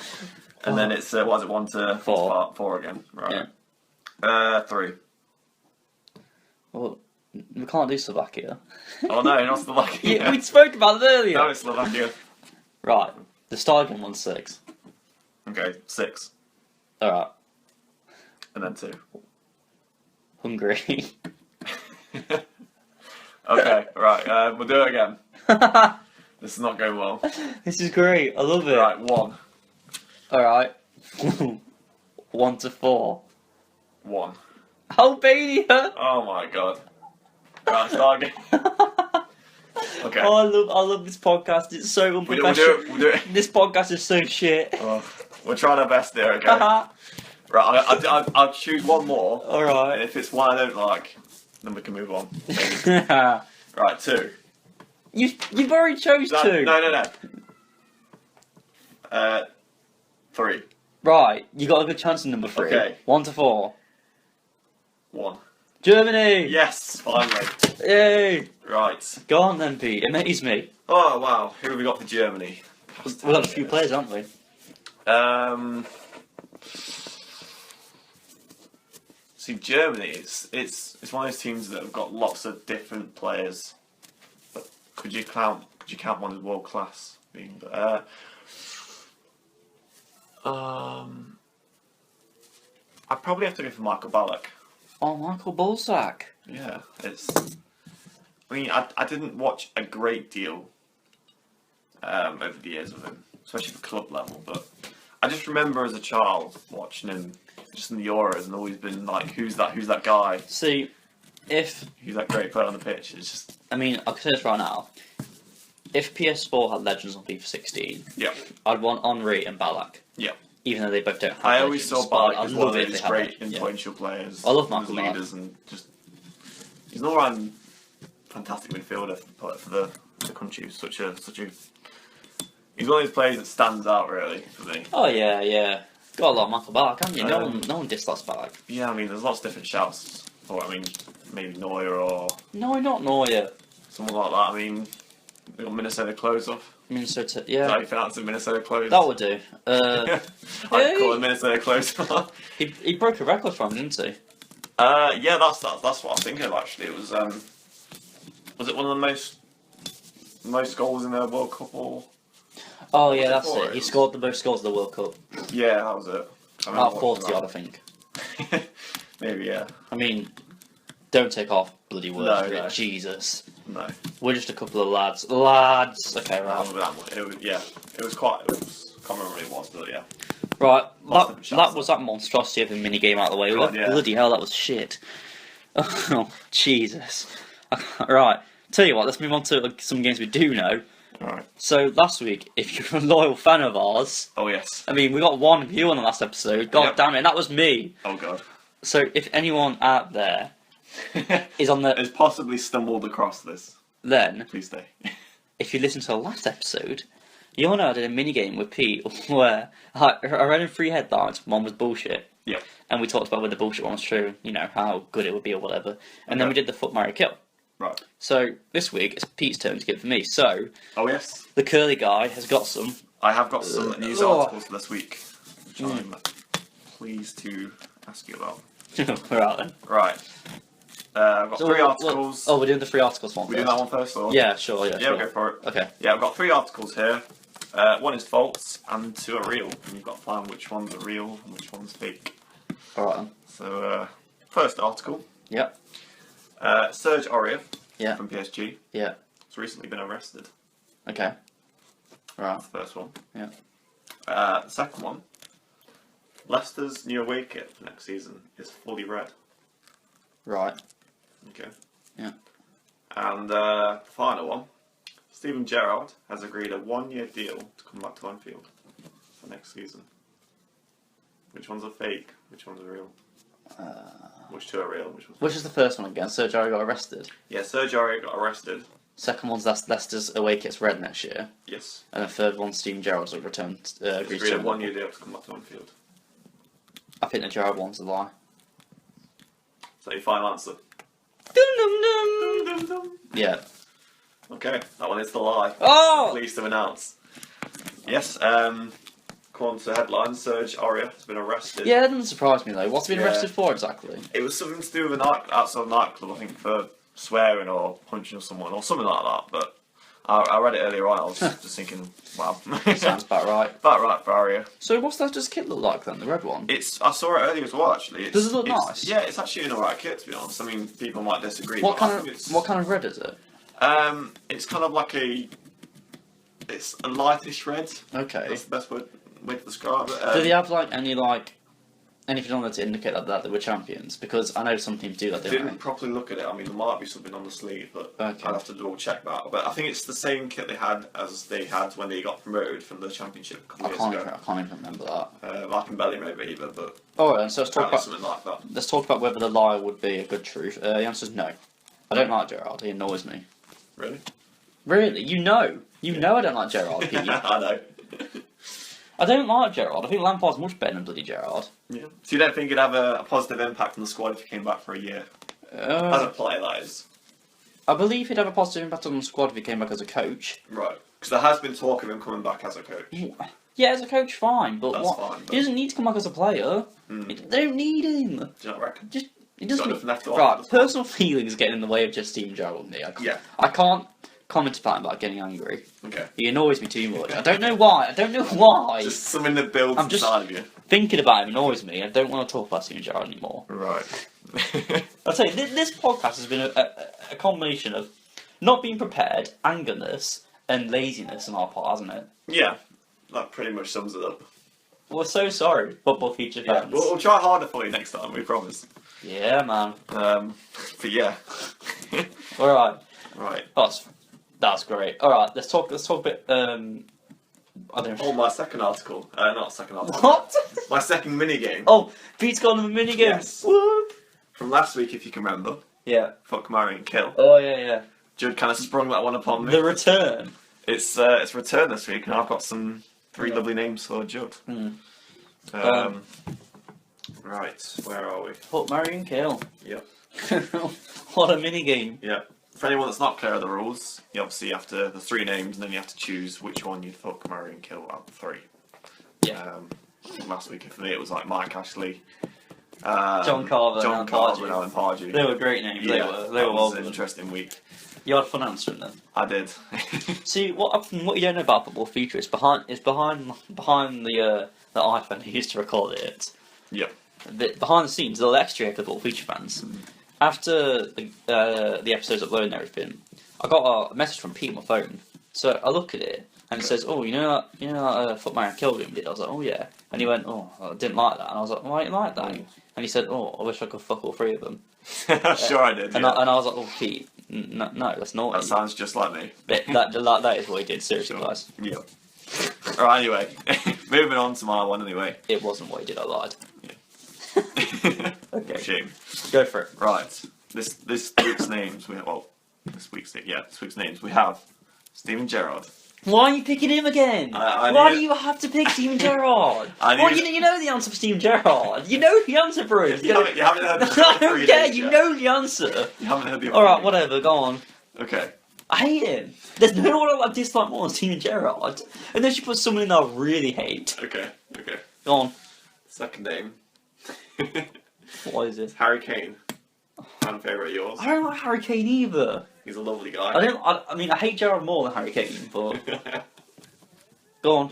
A: And then it's, what is it, 1 to
B: 4.
A: 4 again. Right. 3.
B: Well, we can't do Slovakia.
A: Oh no, not Slovakia.
B: Yeah, we spoke about it earlier.
A: No, it's Slovakia.
B: Right. The start again 1-6.
A: Okay, 6.
B: All right.
A: And then 2.
B: Hungary.
A: Okay, right, we'll do it again. This is not going well.
B: This is great. I love it.
A: Right, 1.
B: All right. 1-4.
A: 1.
B: Albania.
A: Oh my god. Right, start again. Okay.
B: Oh, I love this podcast. It's so
A: We'll
B: unprofessional.
A: do it.
B: This podcast is so shit.
A: Oh, we're trying our best there, okay? Right, I'll choose one more.
B: All
A: And
B: right.
A: if it's one I don't like, then we can move on. Right, 2.
B: You've already chose
A: No,
B: 2.
A: No. 3.
B: Right. You got a good chance in number 3.
A: Okay.
B: 1-4.
A: 1.
B: Germany.
A: Yes, finally.
B: Yay.
A: Right.
B: Go on then, Pete. Amaze me.
A: Oh wow, who have we got for Germany?
B: We've got a few players, haven't we?
A: See, Germany, it's one of those teams that have got lots of different players. But could you count one as world class? I'd probably have to go for Michael Ballack.
B: Oh, Michael Bolsack.
A: Yeah, I mean, I didn't watch a great deal over the years of him, especially for club level, but I just remember as a child watching him just in the Euros and always been like, who's that guy?
B: See, if
A: Who's that great player on the pitch? It's just,
B: I mean, I'll say this right now. If PS4 had Legends on FIFA 16,
A: yeah.
B: I'd want Henry and Ballack.
A: Yeah.
B: Even though they both don't have
A: I always
B: Legends,
A: saw
B: but
A: Ballack
B: I'd
A: as one
B: love
A: of
B: it if
A: those
B: they had
A: great,
B: Legends, yeah.
A: influential players.
B: I love
A: who's
B: Michael Ballack.
A: leaders and just, he's an all-round fantastic midfielder for the country. Such a, he's one of those players that stands out really for me.
B: Oh yeah. Got a lot of Michael Ballack, haven't you?
A: Um,
B: No one dislikes Ballack.
A: Yeah, I mean, there's lots of different shouts. Or, I mean, maybe Neuer or
B: No, not Neuer.
A: someone like that. I mean, they got Minnesota clothes off.
B: Minnesota,
A: Is that
B: yeah.
A: how you pronounce it, Minnesota clothes?
B: That would do.
A: I'd call it Minnesota clothes off.
B: He broke a record for him, didn't he?
A: Yeah, that's what I'm thinking of actually. It was it one of the most goals in the World Cup or?
B: Oh yeah,
A: Was it
B: that's
A: four?
B: it. He scored the most goals of the World Cup.
A: Yeah, that was it. I remember
B: About
A: watching
B: 40 odd, I think.
A: that. Maybe, yeah.
B: I mean, don't take off bloody words
A: No,
B: for it.
A: no.
B: Jesus.
A: No.
B: We're just a couple of lads. Lads! Okay,
A: That
B: right.
A: was that one. It was, yeah. It was quite. I can't remember what it was, but yeah.
B: Right,
A: Lots of
B: that
A: shots.
B: was that monstrosity of a mini game out of the way.
A: God, yeah.
B: Bloody hell, that was shit. Oh, Jesus. Right, tell you what, let's move on to some games we do know.
A: Alright.
B: So, last week, if you're a loyal fan of ours,
A: Oh yes.
B: I mean, we got one view on the last episode. God
A: Yep.
B: damn it, and that was me.
A: Oh god.
B: So, if anyone out there is on the.
A: Has possibly stumbled across this.
B: Then,
A: Please stay.
B: if you listen to the last episode, you'll know I did a mini game with Pete where I read in 3 headlines, one was bullshit.
A: Yep.
B: And we talked about whether the bullshit one was true, you know, how good it would be or whatever. And then
A: Okay.
B: we did the Foot Marry Kill.
A: Right.
B: So this week it's Pete's turn to give for me. So
A: Oh yes.
B: the curly guy has got some.
A: I have got some news
B: Oh.
A: articles for this week, which I'm pleased to ask you about.
B: We're out then.
A: Right. I've got
B: So
A: 3
B: what-
A: articles.
B: Oh, we're doing the 3 articles one
A: we
B: first.
A: do that one first, or?
B: Yeah, sure. Yeah,
A: Yeah,
B: sure.
A: we'll go for it.
B: Okay.
A: Yeah, I've got 3 articles here. One is false and 2 are real. And you've got to find which ones are real and which one's fake.
B: All right then.
A: So, first article.
B: Yep.
A: Serge Aurier
B: Yeah.
A: from PSG
B: Yeah.
A: has recently been arrested.
B: Okay. Right.
A: That's the first one.
B: Yeah.
A: The second one. Leicester's new away kit for next season is fully red.
B: Right.
A: Okay.
B: Yeah.
A: And final one. Steven Gerrard has agreed a 1-year deal to come back to Anfield for next season. Which one's a fake? Which one's a real? Which two are real?
B: Which is the first one again? Sergio Aurier got arrested.
A: Yeah, Sergio Aurier got arrested.
B: Second one's Leicester's away kit's red next year.
A: Yes.
B: And the third one's Steven Gerrard's will return.
A: He's agreed a 1-year deal to come back to Anfield.
B: I think the Gerrard one's a lie.
A: So your final answer?
B: Dum, dum, dum. Yeah.
A: Okay, that one is the lie.
B: Oh!
A: I'm pleased to announce. Yes, according to the headline, Serge Aurier has been arrested.
B: Yeah, that doesn't surprise me though. What's he been
A: Yeah.
B: arrested for exactly?
A: It was something to do with outside a nightclub, I think, for swearing or punching someone or something like that. But I read it earlier on. I was just thinking, wow,
B: Sounds about right.
A: about right for Aurier.
B: So what's that just kit look like then? The red one?
A: I saw it earlier as well. Actually,
B: Does it look nice?
A: Yeah, it's actually an alright kit to be honest. I mean, people might disagree.
B: What
A: but I
B: kind
A: think
B: of
A: it's,
B: what kind of red is it?
A: It's kind of like it's a lightish red.
B: Okay.
A: That's the best way to describe it.
B: Do they have like anything on there to indicate that they were champions? Because I know some teams do that.
A: I
B: Don't
A: didn't
B: they?
A: properly look at it. I mean, there might be something on the sleeve, but
B: Okay.
A: I'd have to double check that. But I think it's the same kit they had when they got promoted from the championship a couple
B: I
A: of
B: can't
A: years
B: even,
A: ago.
B: I can't even remember that.
A: I can barely remember either, but
B: Alright then, so let's talk
A: apparently
B: about
A: something like that.
B: let's talk about whether the lie would be a good truth. The answer is no. I don't like Gerrard. He annoys me.
A: Really?
B: Really? You know I don't like Gerrard. Pete.
A: I know.
B: I don't like Gerrard. I think Lampard's much better than bloody Gerrard.
A: Yeah. So you don't think it'd have a positive impact on the squad if he came back for a year? As a player, that is.
B: I believe he'd have a positive impact on the squad if he came back as a coach.
A: Right. Because there has been talk of him coming back as a coach.
B: Yeah, as a coach, fine, but
A: That's
B: what?
A: fine, but-
B: He doesn't need to come back as a player.
A: Mm.
B: They don't need him.
A: Do you not reckon?
B: Just he
A: Got
B: doesn't.
A: enough left to offer,
B: Right,
A: doesn't he?
B: personal feelings get in the way of just Steven Gerrard with me.
A: Yeah.
B: I can't comment about him without getting angry.
A: Okay.
B: He annoys me too much. I don't know why.
A: Just something that builds
B: I'm just-
A: inside of you.
B: Thinking about him annoys me. I don't want to talk about Steven Gerrard anymore.
A: Right.
B: I'll tell you, this podcast has been a combination of not being prepared, angerness, and laziness on our part, hasn't it?
A: Yeah. That pretty much sums it up.
B: We're so sorry, football feature
A: Yeah.
B: fans.
A: We'll try harder for you next time, we promise.
B: Yeah, man.
A: But yeah.
B: All right.
A: Right.
B: That's great. All right, let's talk a bit. I don't know.
A: Oh, my second article. Not second article.
B: What?
A: My second mini game.
B: Oh, Pete's gone on the minigame.
A: Yes.
B: Whoop.
A: From last week, if you can remember.
B: Yeah.
A: Fuck, marry and kill.
B: Oh yeah.
A: Judd kind of sprung that one upon me.
B: The return.
A: It's return this week, and I've got three lovely names for Judd.
B: Hmm.
A: Right, where are we?
B: Fuck, marry and kill.
A: Yep.
B: What a minigame.
A: Yeah. For anyone that's not clear of the rules, you obviously have to the three names, and then you have to choose which one you'd fuck, marry, and kill out of the three.
B: Yeah.
A: Last week for me it was like Mike Ashley,
B: John Carver,
A: John
B: and
A: Carver,
B: Pardew.
A: and Alan Pardew.
B: They were great names.
A: Yeah,
B: They were
A: that
B: well
A: was an
B: done.
A: interesting week.
B: You had fun answering them.
A: I did.
B: See, what you don't know about Football Feature is behind the iPhone who used to record it.
A: Yeah.
B: Behind the scenes, the little extra here for Football Feature fans. After the episodes uploaded and everything, I got a message from Pete on my phone. So I look at it and it says, "Oh, you know that Foot Marry and Kill game we did?" I was like, "Oh yeah." And he went, "Oh, I didn't like that." And I was like, "Why didn't you like that?" And he said, "Oh, I wish I could fuck all three of them."
A: Sure I did.
B: And,
A: Yeah.
B: I was like, "Oh, Pete, no, that's not."
A: That sounds just like me.
B: That is what he did. Seriously,
A: Sure.
B: guys,
A: Yeah. Alright, anyway. Moving on to my one anyway.
B: it wasn't what he did. I lied. Okay.
A: Shame.
B: Go for it.
A: Right. This week's names we have this week's names we have Steven Gerrard.
B: Why are you picking him again?
A: I
B: Why
A: knew-
B: do you have to pick Steven Gerrard?
A: I knew-
B: Well, you know the answer for Steven Gerrard. You know the answer for it.
A: You haven't heard the
B: I don't
A: three
B: care.
A: names
B: You
A: yet.
B: know the answer.
A: You haven't heard the
B: All right,
A: other
B: whatever. Go on.
A: names. Okay.
B: I hate him. There's no one I dislike more than Steven Gerrard. Unless you put someone in that I really hate.
A: Okay.
B: Go on.
A: Second name.
B: What is it?
A: Harry Kane. Fan favourite of yours.
B: I don't like Harry Kane either.
A: He's a lovely guy.
B: I mean, I hate Gerrard more than Harry Kane, but go on.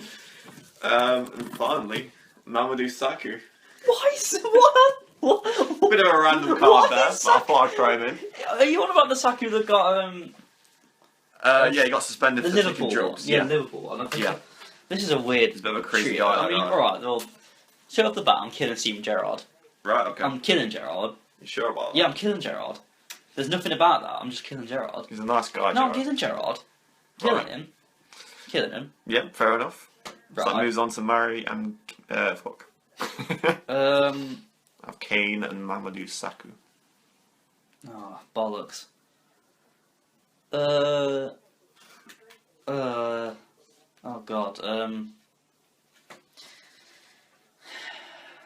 A: And finally, Mamadou Sakho.
B: Why is what? What?
A: Bit of a random
B: What
A: card there,
B: is
A: but I thought I'd throw him in.
B: Are you on about the Saku that got
A: Yeah, he got suspended
B: the
A: for
B: Liverpool
A: taking
B: one?
A: drugs.
B: Yeah, Liverpool one.
A: Yeah.
B: This is a weird.
A: He's a bit of a crazy
B: treat.
A: guy,
B: I
A: that
B: mean,
A: guy.
B: alright, well, straight off the bat, I'm killing Steven Gerrard.
A: Right, okay.
B: I'm killing Gerrard.
A: You sure about that?
B: Yeah, I'm killing Gerrard. There's nothing about that. I'm just killing Gerrard.
A: He's a nice guy,
B: No, I'm
A: Gerrard.
B: killing Gerrard. Killing
A: Right.
B: him. Killing him.
A: Yeah, fair enough. So that
B: Right.
A: moves on to Murray and fuck. Of Kane and Mamadou Sakho.
B: Oh, bollocks. Oh god.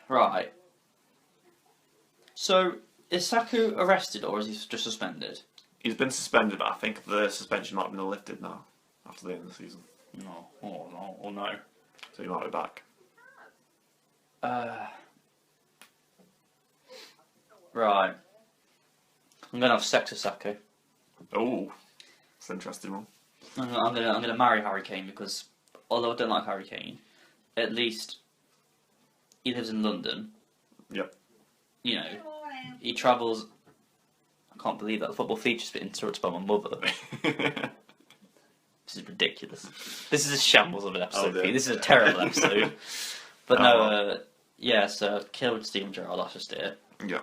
B: Right. So, is Sakho arrested or is he just suspended?
A: He's been suspended, but I think the suspension might have been lifted now after the end of the season,
B: No. Oh no. Oh no.
A: so he might be back.
B: Right. I'm gonna have sex with Sakho.
A: Oh, that's an interesting one.
B: I'm gonna marry Harry Kane because although I don't like Harry Kane, at least he lives in London.
A: Yep.
B: You know, he travels. I can't believe that the football feature's been interrupted by my mother. This is ridiculous. This is a shambles of an episode.
A: dear.
B: Pete. This is a terrible episode. But no, yeah. So killed Steven Gerrard. That's just it.
A: Yeah.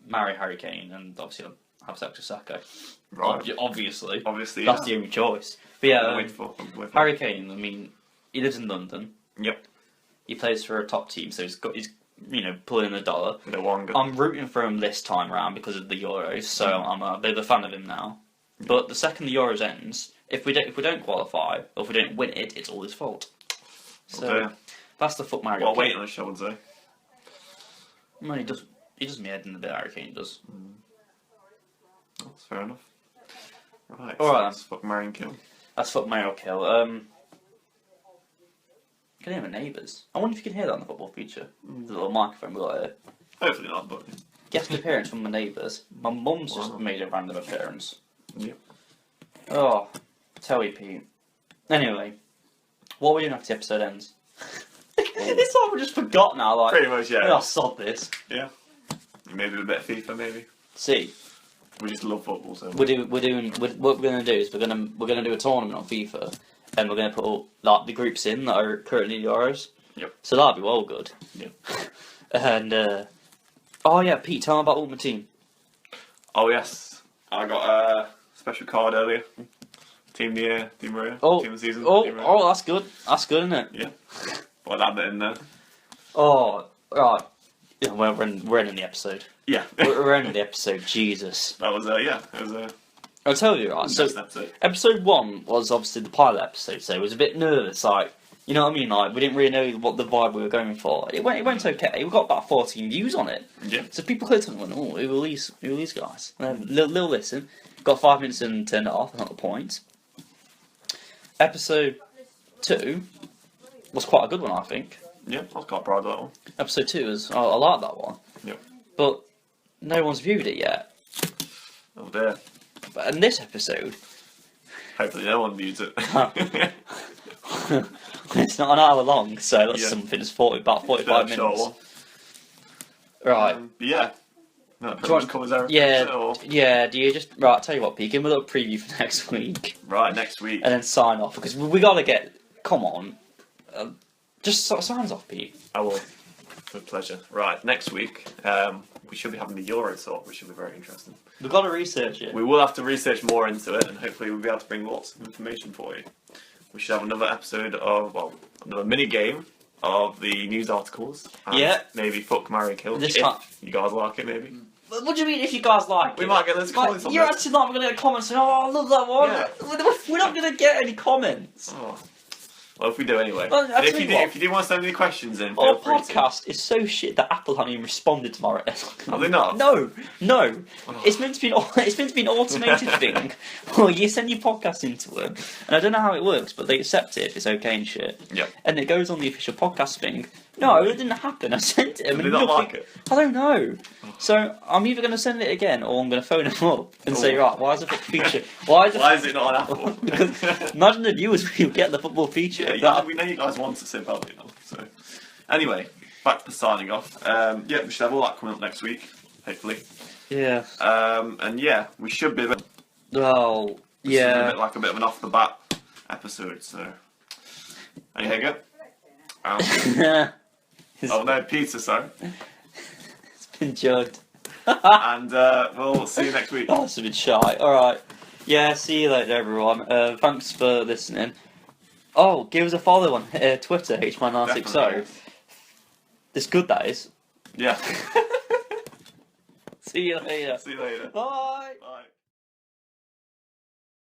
B: Marry Harry Kane and obviously I'll have sex with Sakho.
A: Right.
B: Obviously.
A: Obviously,
B: That's
A: yeah.
B: the only choice. But yeah,
A: Wait for
B: Harry Kane. I mean, he lives in London.
A: Yep.
B: He plays for a top team, so he's pulling the dollar.
A: No longer.
B: I'm rooting for him this time around because of the Euros, so I'm a bit of a fan of him now. But the second the Euros ends, if we don't qualify or if we don't win it, it's all his fault. So that's the fuck Mario.
A: Well, wait on the show and say.
B: Well, he does me head in the bit. Harry Kane does.
A: That's fair enough. Right.
B: All
A: so
B: right.
A: that's fuck, marry and kill.
B: That's fuck Mario kill. You can hear my neighbours. I wonder if you can hear that on the football feature. The little microphone we got here.
A: Hopefully not, but
B: Guest appearance from my neighbours. My mum's just
A: Wow.
B: made a random appearance.
A: yeah.
B: Oh, tell you, Pete. Anyway, what are we doing after the episode ends? It's like we just forgot now. Like,
A: Pretty much, yeah.
B: oh, sod this.
A: Yeah. Maybe a bit of FIFA, maybe.
B: See,
A: We just love football, so.
B: what we're gonna do is we're gonna do a tournament on FIFA, and we're gonna put all, like the groups in that are currently Euros.
A: Yep.
B: So that'll be well good.
A: Yep.
B: And oh yeah, Pete, tell me about Ultimate Team.
A: Oh yes, I got a special card earlier. Team of the year, Team Maria,
B: Oh,
A: Team of the season.
B: oh,
A: Team Maria.
B: oh, that's good. That's good, isn't it?
A: Yeah. Well, I'll add that in there.
B: Oh, right. Yeah, we're ending the episode.
A: Yeah.
B: We're ending the episode. Jesus.
A: That was yeah. It was a
B: I'll tell you, right. So
A: that's it.
B: episode 1 was obviously the pilot episode, so it was a bit nervous. Like, you know what I mean? Like, we didn't really know what the vibe we were going for. It went okay. We got about 14 views on it.
A: Yeah.
B: So people clicked on it and went, oh, who are these guys? Little listen. Got 5 minutes and turned it off. That's not the point. Episode 2 was quite a good one, I think.
A: Yeah, I was quite proud of that one.
B: Episode 2 is, I like that one.
A: Yep.
B: But no one's viewed it yet.
A: Oh dear.
B: But in this episode,
A: Hopefully no one views it.
B: it's not an hour long, so that's
A: Yeah.
B: something that's about 45
A: Short
B: minutes.
A: one.
B: Right.
A: But yeah. No, that
B: Do
A: pretty
B: you
A: much
B: want-
A: covers everything.
B: Yeah,
A: So,
B: yeah, do you just... Right, I'll tell you what, Pete, give me a little preview for next week,
A: right, next week.
B: and then sign off, because we gotta get... Come on. Just signs off, Pete.
A: I will. With pleasure. Right, next week, we should be having the Euro talk, which should be very interesting.
B: We've got to research it.
A: We will have to research more into it, and hopefully we'll be able to bring lots of information for you. We should have another episode of, well, another mini game of the news articles. And
B: Yeah.
A: maybe fuck, marry, kill.
B: This
A: if
B: time-
A: you guys like it, maybe.
B: What do you mean if you guys like
A: We
B: it?
A: might get those comments on
B: You're
A: this.
B: actually not going to get comments saying, oh, I love that one.
A: Yeah.
B: We're not going to get any comments.
A: Oh. Well, if we do anyway.
B: Well, I'll
A: And if
B: tell
A: you
B: you
A: do,
B: what.
A: if you do want to send any questions in,
B: Our
A: feel free to.
B: podcast is so shit that Apple haven't even responded to my...
A: Have they not?
B: No.
A: Oh.
B: It's meant to be an automated thing. Well, you send your podcast into them, and I don't know how it works, but they accept it if it's okay and shit.
A: Yep.
B: And it goes on the official podcast thing. No, it didn't happen. I sent it.
A: Did they not like it?
B: I don't know. So I'm either going to send it again, or I'm going to phone them up and say,
A: Oh.
B: right, why is the football feature? Why
A: Why is it not on Apple?
B: Because imagine the viewers who get the football feature.
A: Yeah,
B: That-
A: we know you guys want it so badly now. So, anyway, back to signing off. Yeah, we should have all that coming up next week, hopefully.
B: yeah.
A: And yeah, we should be a bit,
B: Well,
A: this is a
B: yeah.
A: bit like a bit of an off the bat episode. So, there you go. Oh no, pizza, sorry.
B: It's been jugged.
A: And we'll see you next week.
B: Oh, it's a bit shy. Alright. Yeah, see you later, everyone. Thanks for listening. Oh, give us a follow on Twitter, HMan960.
A: Definitely.
B: It's good, that is.
A: Yeah.
B: See you later.
A: See you later.
B: Bye.
A: Bye.